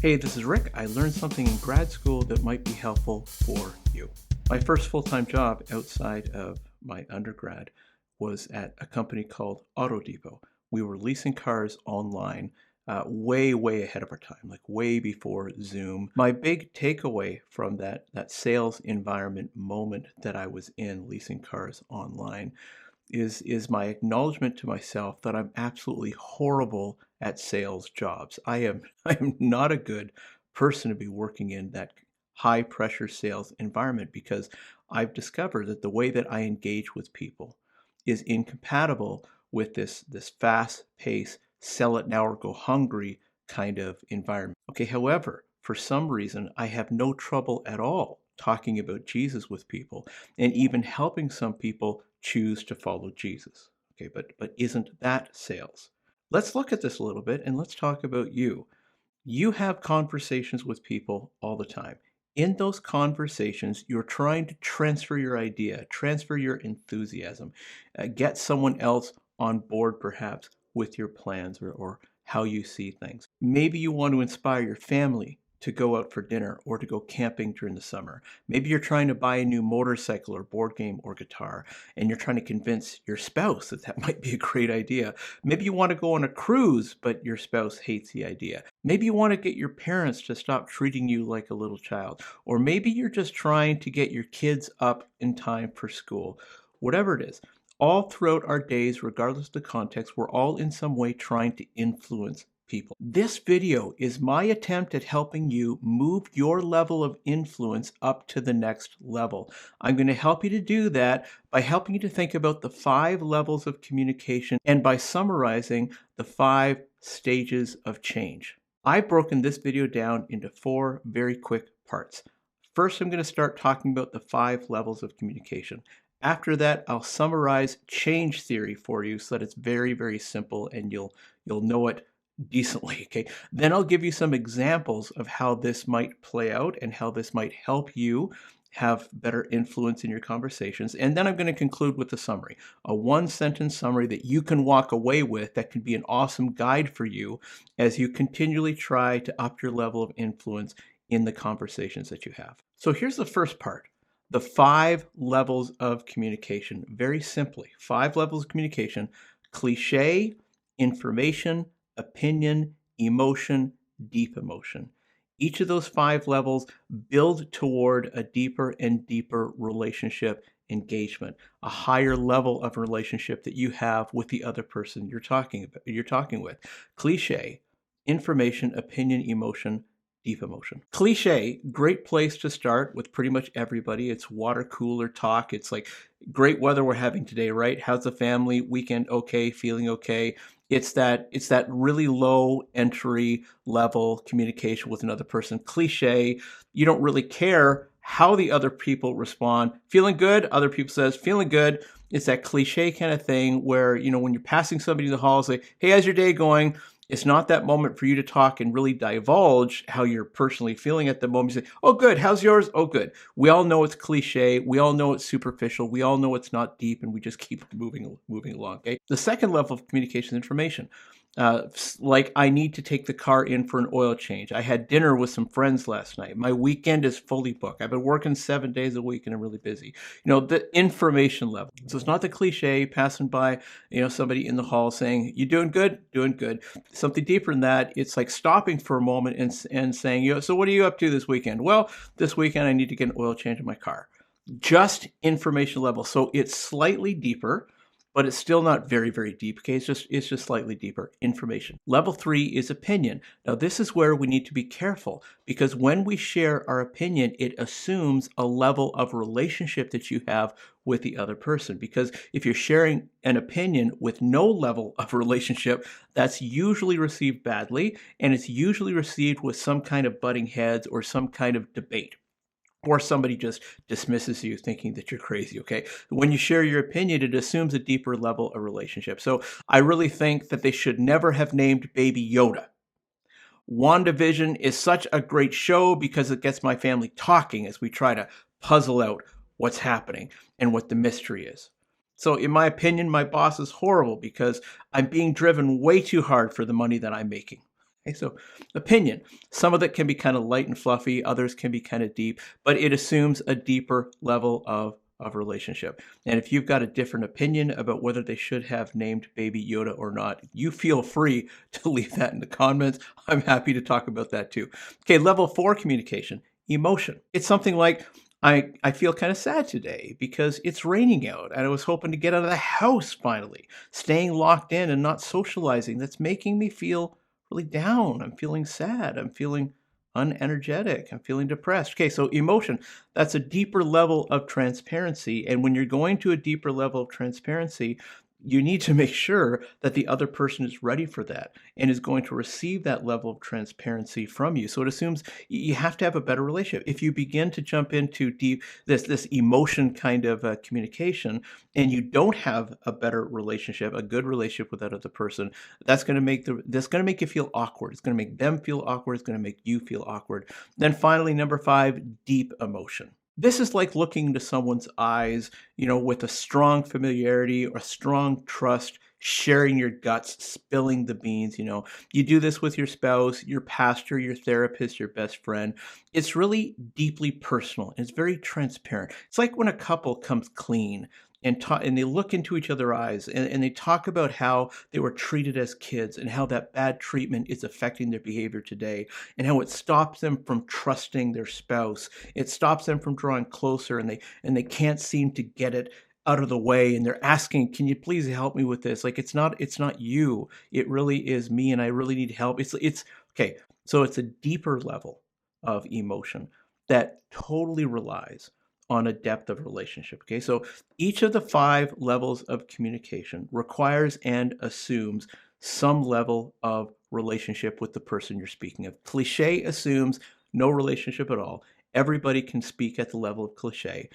Hey, this is Rick. I learned something in grad school that might be helpful for you. My first full-time job outside of my undergrad was at a company called Auto Depot. We were leasing cars online, way ahead of our time, like way before Zoom. My big takeaway from that sales environment moment that I was in leasing cars online is my acknowledgement to myself that I'm absolutely horrible at sales jobs. I am not a good person to be working in that high pressure sales environment because I've discovered that the way that I engage with people is incompatible with this fast pace, sell it now or go hungry kind of environment. Okay, however, for some reason I have no trouble at all talking about Jesus with people and even helping some people choose to follow Jesus. Okay, but isn't that sales? Let's look at this a little bit and let's talk about you. You have conversations with people all the time. In those conversations, you're trying to transfer your idea, transfer your enthusiasm, get someone else on board perhaps with your plans or how you see things. Maybe you want to inspire your family to go out for dinner or to go camping during the summer. Maybe you're trying to buy a new motorcycle or board game or guitar, and you're trying to convince your spouse that that might be a great idea. Maybe you want to go on a cruise, but your spouse hates the idea. Maybe you want to get your parents to stop treating you like a little child. Or maybe you're just trying to get your kids up in time for school. Whatever it is, all throughout our days, regardless of the context, we're all in some way trying to influence people. This video is my attempt at helping you move your level of influence up to the next level. I'm going to help you to do that by helping you to think about the 5 levels of communication and by summarizing the 5 stages of change. I've broken this video down into 4 very quick parts. First, I'm going to start talking about the 5 levels of communication. After that, I'll summarize change theory for you so that it's very simple and you'll know it decently. Okay. Then I'll give you some examples of how this might play out and how this might help you have better influence in your conversations. And then I'm going to conclude with a summary, a 1-sentence summary that you can walk away with that can be an awesome guide for you as you continually try to up your level of influence in the conversations that you have. So here's the first part, the 5 levels of communication. Very simply, 5 levels of communication: cliche, information, opinion, emotion, deep emotion. Each of those 5 levels build toward a deeper and deeper relationship engagement, a higher level of relationship that you have with the other person you're talking with. Cliche, information, opinion, emotion, deep emotion. Cliche, great place to start with pretty much everybody. It's water cooler talk. It's like, great weather we're having today, right? How's the family? Weekend okay? Feeling okay? It's that really low entry level communication with another person. Cliche, you don't really care how the other people respond. Feeling good, other people says, feeling good. It's that cliche kind of thing where, when you're passing somebody in the hall, say, hey, how's your day going? It's not that moment for you to talk and really divulge how you're personally feeling at the moment. You say, oh, good. How's yours? Oh, good. We all know it's cliche. We all know it's superficial. We all know it's not deep, and we just keep moving along. Okay. The second level of communication is information. Like, I need to take the car in for an oil change. I had dinner with some friends last night. My weekend is fully booked. I've been working 7 days a week and I'm really busy. The information level. So it's not the cliche passing by, somebody in the hall saying, you doing good? Doing good. Something deeper than that. It's like stopping for a moment and saying, so what are you up to this weekend? Well, this weekend I need to get an oil change in my car. Just information level. So it's slightly deeper, but it's still not very deep. Okay, it's just slightly deeper information. Level 3 is opinion. Now this is where we need to be careful, because when we share our opinion, it assumes a level of relationship that you have with the other person. Because if you're sharing an opinion with no level of relationship, that's usually received badly, and it's usually received with some kind of butting heads or some kind of debate. Or somebody just dismisses you thinking that you're crazy, okay? When you share your opinion, it assumes a deeper level of relationship. So I really think that they should never have named Baby Yoda. WandaVision is such a great show because it gets my family talking as we try to puzzle out what's happening and what the mystery is. So in my opinion, my boss is horrible because I'm being driven way too hard for the money that I'm making. Okay, so opinion. Some of it can be kind of light and fluffy, others can be kind of deep, but it assumes a deeper level of relationship. And if you've got a different opinion about whether they should have named baby Yoda or not, you feel free to leave that in the comments. I'm happy to talk about that too. Okay, level 4 communication, emotion. It's something like, I feel kind of sad today because it's raining out and I was hoping to get out of the house finally. Staying locked in and not socializing, that's making me feel really down. I'm feeling sad. I'm feeling unenergetic. I'm feeling depressed. Okay, so emotion, that's a deeper level of transparency. And when you're going to a deeper level of transparency, you need to make sure that the other person is ready for that and is going to receive that level of transparency from you. So it assumes you have to have a better relationship. If you begin to jump into deep this emotion kind of communication, and you don't have a better relationship, a good relationship with that other person, that's going to make you feel awkward. It's going to make them feel awkward. It's going to make you feel awkward. Then finally, number 5, deep emotion. This is like looking into someone's eyes, with a strong familiarity or strong trust, sharing your guts, spilling the beans. You do this with your spouse, your pastor, your therapist, your best friend. It's really deeply personal and it's very transparent. It's like when a couple comes clean and they look into each other's eyes and they talk about how they were treated as kids and how that bad treatment is affecting their behavior today and how it stops them from trusting their spouse. It stops them from drawing closer, and they can't seem to get it out of the way, and they're asking, can you please help me with this? Like, it's not you, it really is me, and I really need help. It's okay. So it's a deeper level of emotion that totally relies on a depth of relationship. Okay, so each of the 5 levels of communication requires and assumes some level of relationship with the person you're speaking of. Cliche assumes no relationship at all. Everybody can speak at the level of cliche.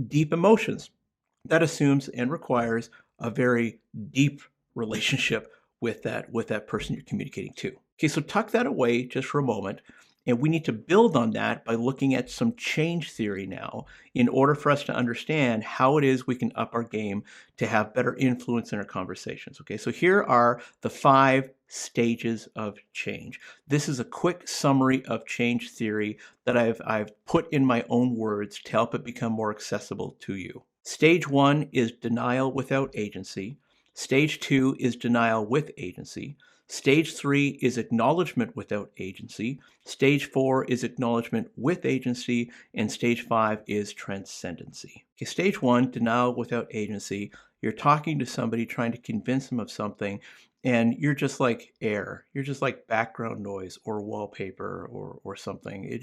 Deep emotions, that assumes and requires a very deep relationship with that person you're communicating to. Okay, so tuck that away just for a moment. And we need to build on that by looking at some change theory now in order for us to understand how it is we can up our game to have better influence in our conversations. Okay, so here are the 5 stages of change. This is a quick summary of change theory that I've put in my own words to help it become more accessible to you. Stage 1 is denial without agency. Stage 2 is denial with agency. Stage 3 is acknowledgement without agency. Stage 4 is acknowledgement with agency. And stage 5 is transcendency. Okay, stage 1, denial without agency. You're talking to somebody, trying to convince them of something, and you're just like air. You're just like background noise or wallpaper or something.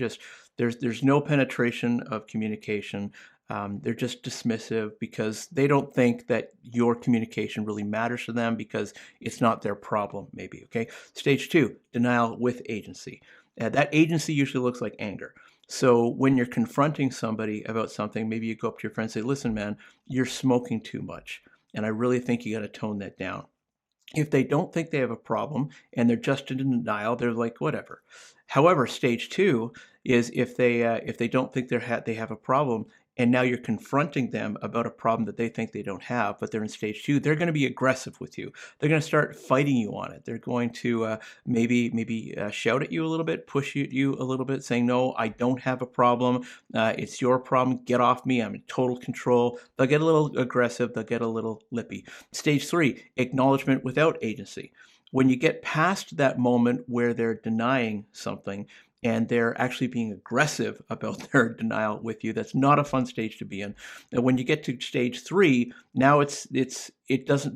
There's no penetration of communication. They're just dismissive because they don't think that your communication really matters to them because it's not their problem, maybe. Okay. Stage 2, denial with agency. That agency usually looks like anger. So when you're confronting somebody about something, maybe you go up to your friend and say, listen, man, you're smoking too much. And I really think you got to tone that down. If they don't think they have a problem and they're just in denial, they're like, whatever. However, stage 2 is if they don't think they have a problem, and now you're confronting them about a problem that they think they don't have, but they're in stage 2, they're going to be aggressive with you. They're going to start fighting you on it. They're going to maybe shout at you a little bit, push you a little bit, saying, no, I don't have a problem. It's your problem. Get off me. I'm in total control. They'll get a little aggressive. They'll get a little lippy. Stage 3, acknowledgement without agency. When you get past that moment where they're denying something and they're actually being aggressive about their denial with you, that's not a fun stage to be in. And when you get to stage 3, now this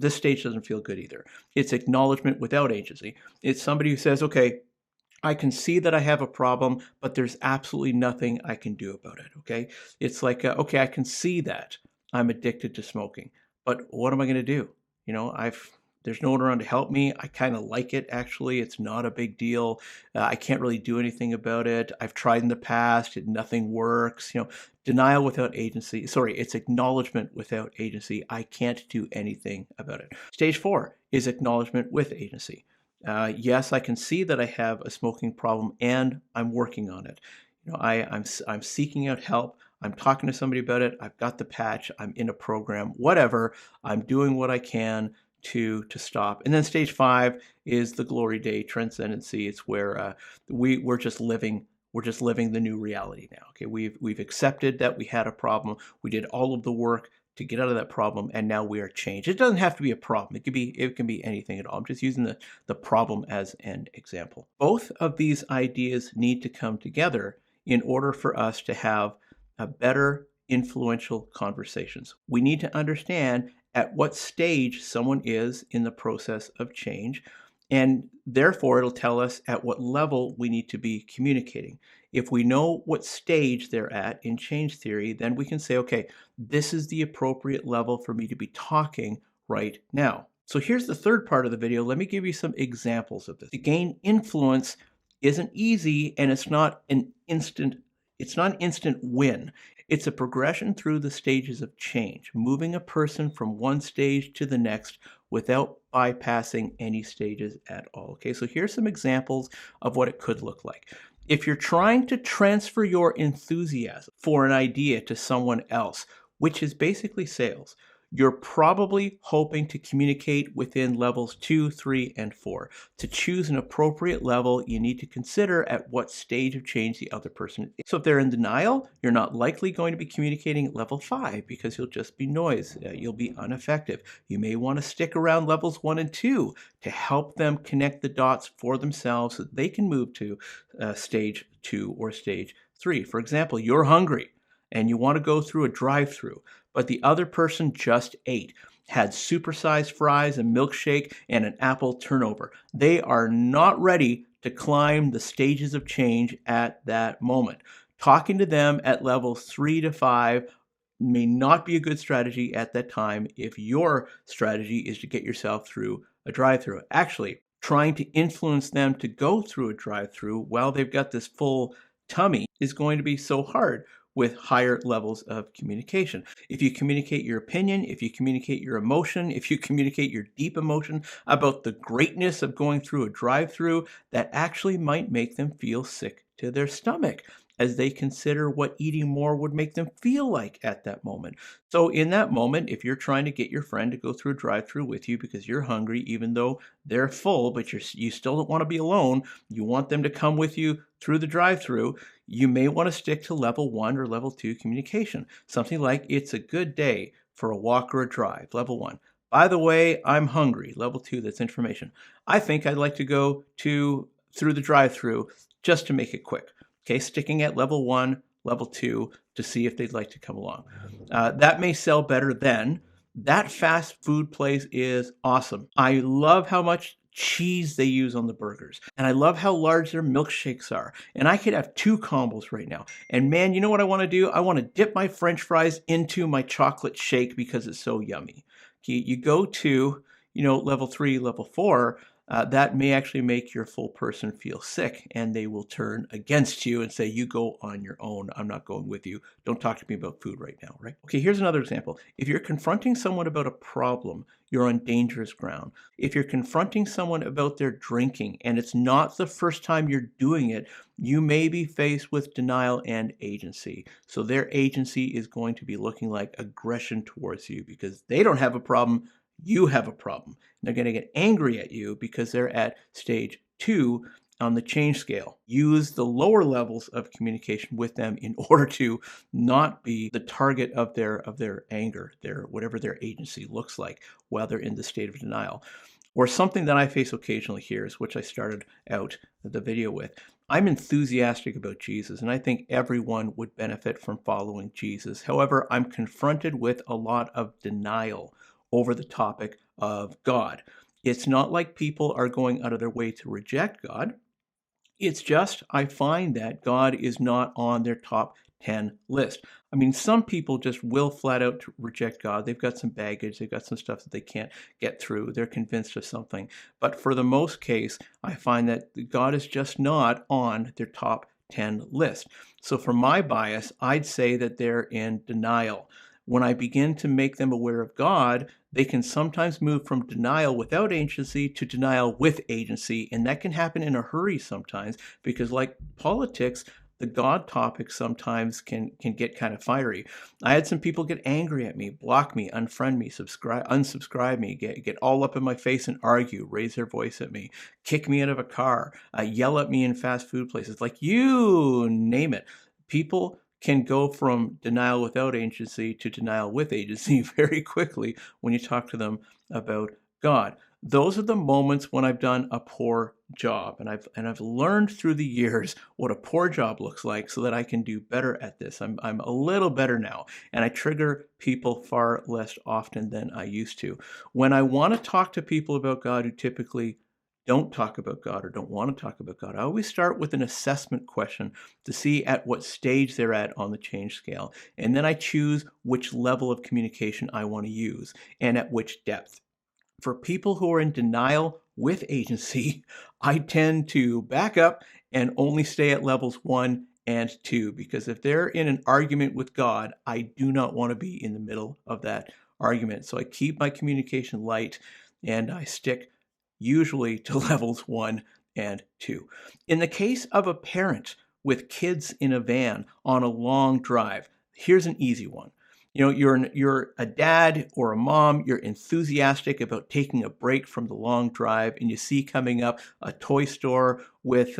stage doesn't feel good either. It's acknowledgement without agency. It's somebody who says, okay, I can see that I have a problem, but there's absolutely nothing I can do about it. Okay. It's like, okay, I can see that I'm addicted to smoking, but what am I going to do? There's no one around to help me. I kind of like it, actually. It's not a big deal. I can't really do anything about it. I've tried in the past. Nothing works. Denial without agency. Sorry, it's acknowledgement without agency. I can't do anything about it. Stage 4 is acknowledgement with agency. Yes, I can see that I have a smoking problem and I'm working on it. I'm seeking out help. I'm talking to somebody about it. I've got the patch. I'm in a program, whatever. I'm doing what I can 2 to stop. And then stage 5 is the glory day, transcendency. It's where we're just living. We're just living the new reality now. Okay, we've accepted that we had a problem. We did all of the work to get out of that problem, and now we are changed. It doesn't have to be a problem. It can be anything at all. I'm just using the problem as an example. Both of these ideas need to come together in order for us to have a better influential conversations. We need to understand at what stage someone is in the process of change, and therefore it'll tell us at what level we need to be communicating. If we know what stage they're at in change theory, then we can say, okay, this is the appropriate level for me to be talking right now. So here's the third part of the video. Let me give you some examples of this. To gain influence isn't easy, and it's not an instant win. It's a progression through the stages of change, moving a person from one stage to the next without bypassing any stages at all. Okay, so here's some examples of what it could look like. If you're trying to transfer your enthusiasm for an idea to someone else, which is basically sales, you're probably hoping to communicate within levels 2, 3, and 4. To choose an appropriate level, you need to consider at what stage of change the other person is. So if they're in denial, you're not likely going to be communicating at level 5 because you'll just be noise. You'll be ineffective. You may want to stick around levels 1 and 2 to help them connect the dots for themselves so that they can move to stage 2 or stage 3. For example, you're hungry and you want to go through a drive-through, but the other person just ate, had supersized fries, a milkshake, and an apple turnover. They are not ready to climb the stages of change at that moment. Talking to them at levels 3 to 5 may not be a good strategy at that time if your strategy is to get yourself through a drive-through. Actually, trying to influence them to go through a drive-through while they've got this full tummy is going to be so hard with higher levels of communication. If you communicate your opinion, if you communicate your emotion, if you communicate your deep emotion about the greatness of going through a drive-through, that actually might make them feel sick to their stomach as they consider what eating more would make them feel like at that moment. So in that moment, if you're trying to get your friend to go through a drive-through with you because you're hungry, even though they're full, but you still don't want to be alone, you want them to come with you through the drive-through, you may want to stick to level 1 or level 2 communication. Something like, it's a good day for a walk or a drive, level 1. By the way, I'm hungry, level 2, that's information. I think I'd like to go through the drive-through just to make it quick. Okay, sticking at level 1, level 2 to see if they'd like to come along. That may sell better than, that fast food place is awesome. I love how much cheese they use on the burgers. And I love how large their milkshakes are. And I could have 2 combos right now. And man, you know what I want to do? I want to dip my French fries into my chocolate shake because it's so yummy. You go to, level 3, level 4, that may actually make your full person feel sick, and they will turn against you and say, you go on your own. I'm not going with you. Don't talk to me about food right now, right? Okay, here's another example. If you're confronting someone about a problem, you're on dangerous ground. If you're confronting someone about their drinking and it's not the first time you're doing it, you may be faced with denial and agency. So their agency is going to be looking like aggression towards you because they don't have a problem. You have a problem. They're going to get angry at you because they're at stage 2 on the change scale. Use the lower levels of communication with them in order to not be the target of their anger, whatever their agency looks like while they're in the state of denial. Or something that I face occasionally here is, which I started out the video with. I'm enthusiastic about Jesus, and I think everyone would benefit from following Jesus. However, I'm confronted with a lot of denial over the topic of God. It's not like people are going out of their way to reject God. It's just I find that God is not on their top 10 list. I mean, some people just will flat out reject God. They've got some baggage. They've got some stuff that they can't get through. They're convinced of something. But for the most case, I find that God is just not on their top 10 list. So for my bias, I'd say that they're in denial. When I begin to make them aware of God, they can sometimes move from denial without agency to denial with agency. And that can happen in a hurry sometimes because, like politics, the God topic sometimes can get kind of fiery. I had some people get angry at me, block me, unfriend me, unsubscribe me, get all up in my face and argue, raise their voice at me, kick me out of a car, yell at me in fast food places, like you name it. People can go from denial without agency to denial with agency very quickly when you talk to them about God. Those are the moments when I've done a poor job, and I've learned through the years what a poor job looks like so that I can do better at this. I'm a little better now, and I trigger people far less often than I used to. When I want to talk to people about God who typically don't talk about God or don't want to talk about God, I always start with an assessment question to see at what stage they're at on the change scale. And then I choose which level of communication I want to use and at which depth. For people who are in denial with agency, I tend to back up and only stay at levels 1 and 2, because if they're in an argument with God, I do not want to be in the middle of that argument. So I keep my communication light and I stick usually to levels 1 and 2. In the case of a parent with kids in a van on a long drive, here's an easy one. You're a dad or a mom, you're enthusiastic about taking a break from the long drive, and you see coming up a toy store with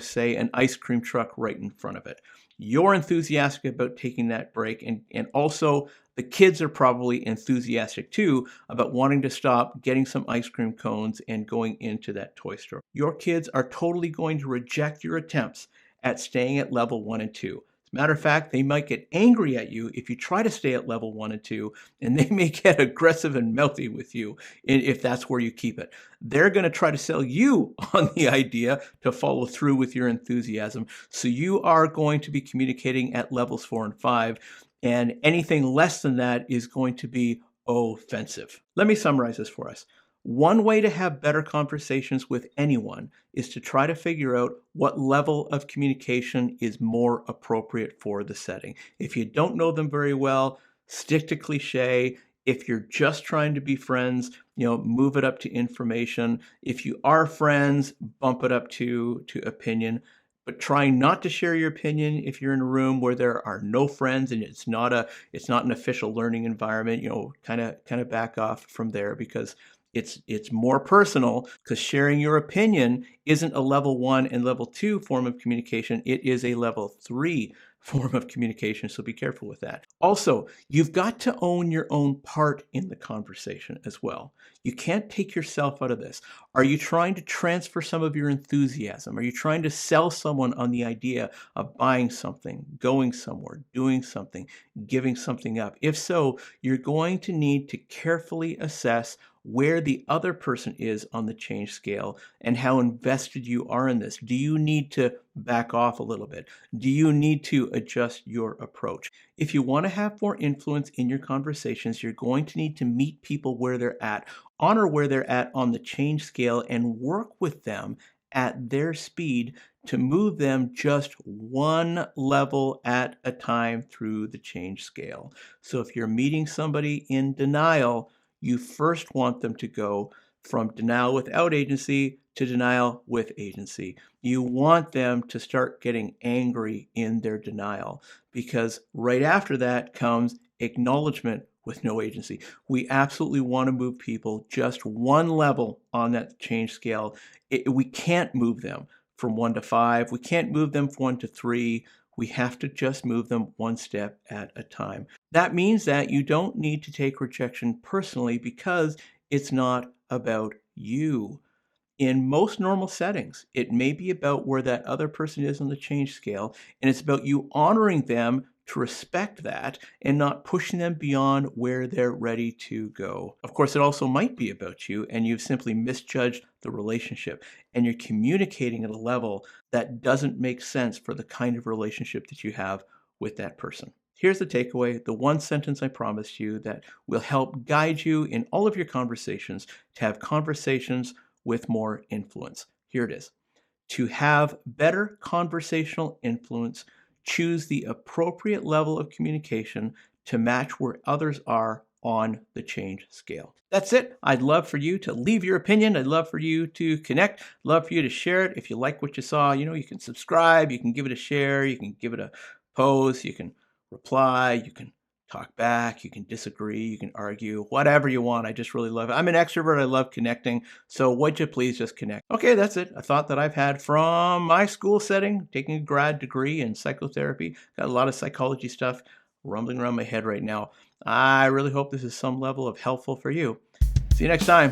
say, an ice cream truck right in front of it. You're enthusiastic about taking that break, and also the kids are probably enthusiastic too about wanting to stop, getting some ice cream cones, and going into that toy store. Your kids are totally going to reject your attempts at staying at level 1 and 2. As a matter of fact, they might get angry at you if you try to stay at level 1 and 2, and they may get aggressive and mouthy with you if that's where you keep it. They're going to try to sell you on the idea to follow through with your enthusiasm. So you are going to be communicating at levels 4 and 5, and anything less than that is going to be offensive. Let me summarize this for us. One way to have better conversations with anyone is to try to figure out what level of communication is more appropriate for the setting. If you don't know them very well, stick to cliche. If you're just trying to be friends, move it up to information. If you are friends, bump it up to opinion. But try not to share your opinion if you're in a room where there are no friends and it's not an official learning environment. Kind of back off from there, because it's more personal, because sharing your opinion isn't a level 1 and level 2 form of communication. It is a level 3 form of communication, so be careful with that. Also, you've got to own your own part in the conversation as well. You can't take yourself out of this. Are you trying to transfer some of your enthusiasm? Are you trying to sell someone on the idea of buying something, going somewhere, doing something, giving something up? If so, you're going to need to carefully assess where the other person is on the change scale and how invested you are in this. Do you need to back off a little bit? Do you need to adjust your approach? If you want to have more influence in your conversations, you're going to need to meet people where they're at, honor where they're at on the change scale, and work with them at their speed to move them just one level at a time through the change scale. So if you're meeting somebody in denial, you first want them to go from denial without agency to denial with agency. You want them to start getting angry in their denial, because right after that comes acknowledgement with no agency. We absolutely want to move people just one level on that change scale. We can't move them from 1 to 5. We can't move them from 1 to 3. We have to just move them one step at a time. That means that you don't need to take rejection personally, because it's not about you. In most normal settings, it may be about where that other person is on the change scale, and it's about you honoring them to respect that and not pushing them beyond where they're ready to go. Of course, it also might be about you, and you've simply misjudged the relationship, and you're communicating at a level that doesn't make sense for the kind of relationship that you have with that person. Here's the takeaway, the one sentence I promised you that will help guide you in all of your conversations to have conversations with more influence. Here it is. To have better conversational influence, choose the appropriate level of communication to match where others are on the change scale. That's it. I'd love for you to leave your opinion. I'd love for you to connect. Love for you to share it. If you like what you saw, you can subscribe, you can give it a share, you can give it a post, you can reply, you can talk back, you can disagree, you can argue, whatever you want. I just really love it. I'm an extrovert. I love connecting. So would you please just connect? Okay, that's it. A thought that I've had from my school setting, taking a grad degree in psychotherapy. Got a lot of psychology stuff rumbling around my head right now. I really hope this is some level of helpful for you. See you next time.